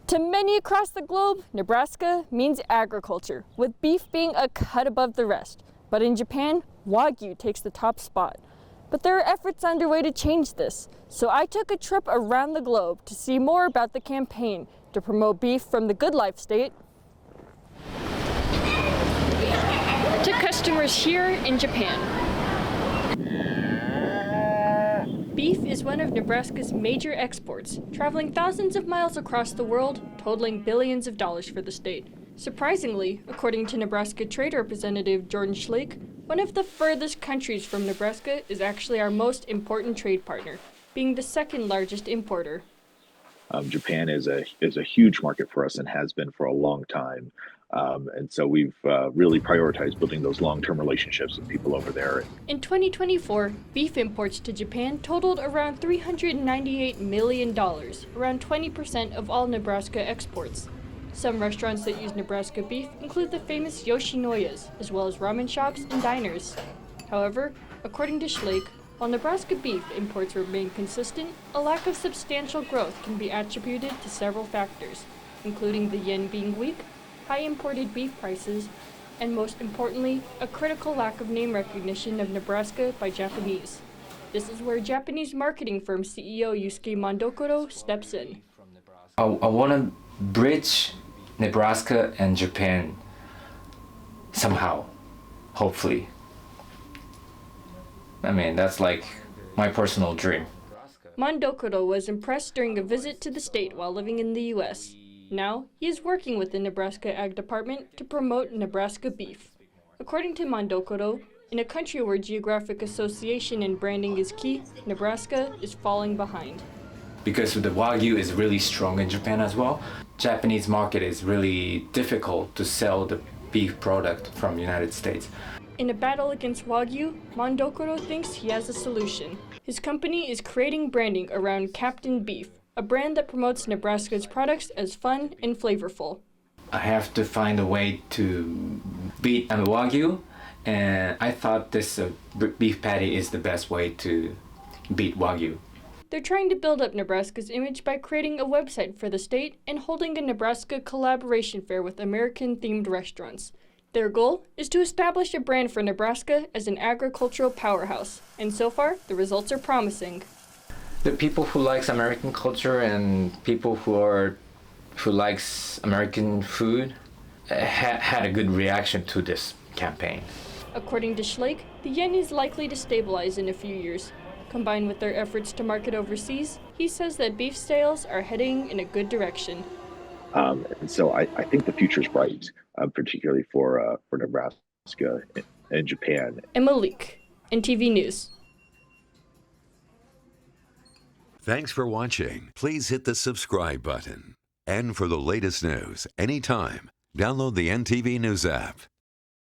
To many across the globe, Nebraska means agriculture, with beef being a cut above the rest. But in Japan, Wagyu takes the top spot. But there are efforts underway to change this. So I took a trip around the globe to see more about the campaign to promote beef from the Good Life state to customers here in Japan. Beef is one of Nebraska's major exports, traveling thousands of miles across the world, totaling billions of dollars for the state. Surprisingly, according to Nebraska Trade Representative Jordan Schleck, one of the furthest countries from Nebraska is actually our most important trade partner, being the second largest importer. Japan is a huge market for us and has been for a long time. And so we've really prioritized building those long-term relationships with people over there. In 2024, beef imports to Japan totaled around $398 million, around 20% of all Nebraska exports. Some restaurants that use Nebraska beef include the famous Yoshinoya's, as well as ramen shops and diners. However, according to Schleck, while Nebraska beef imports remain consistent, a lack of substantial growth can be attributed to several factors, including the yen being weak, high imported beef prices, and most importantly, a critical lack of name recognition of Nebraska by Japanese. This is where Japanese marketing firm CEO Yusuke Mondokuro steps in. I want to bridge Nebraska and Japan somehow, hopefully. I mean, that's like my personal dream. Mondokuro was impressed during a visit to the state while living in the U.S. Now, he is working with the Nebraska Ag Department to promote Nebraska beef. According to Mondokuro, in a country where geographic association and branding is key, Nebraska is falling behind. Because the Wagyu is really strong in Japan as well, Japanese market is really difficult to sell the beef product from the United States. In a battle against Wagyu, Mondokuro thinks he has a solution. His company is creating branding around Captain Beef, a brand that promotes Nebraska's products as fun and flavorful. I have to find a way to beat Wagyu, and I thought this beef patty is the best way to beat Wagyu. They're trying to build up Nebraska's image by creating a website for the state and holding a Nebraska collaboration fair with American-themed restaurants. Their goal is to establish a brand for Nebraska as an agricultural powerhouse, and so far, the results are promising. The people who likes American culture and people who likes American food had a good reaction to this campaign. According to Schleck, the yen is likely to stabilize in a few years. Combined with their efforts to market overseas, he says that beef sales are heading in a good direction. And so I think the future is bright, particularly for Nebraska and Japan. And Malik, NTV News. Thanks for watching. Please hit the subscribe button. And for the latest news anytime, download the NTV News app.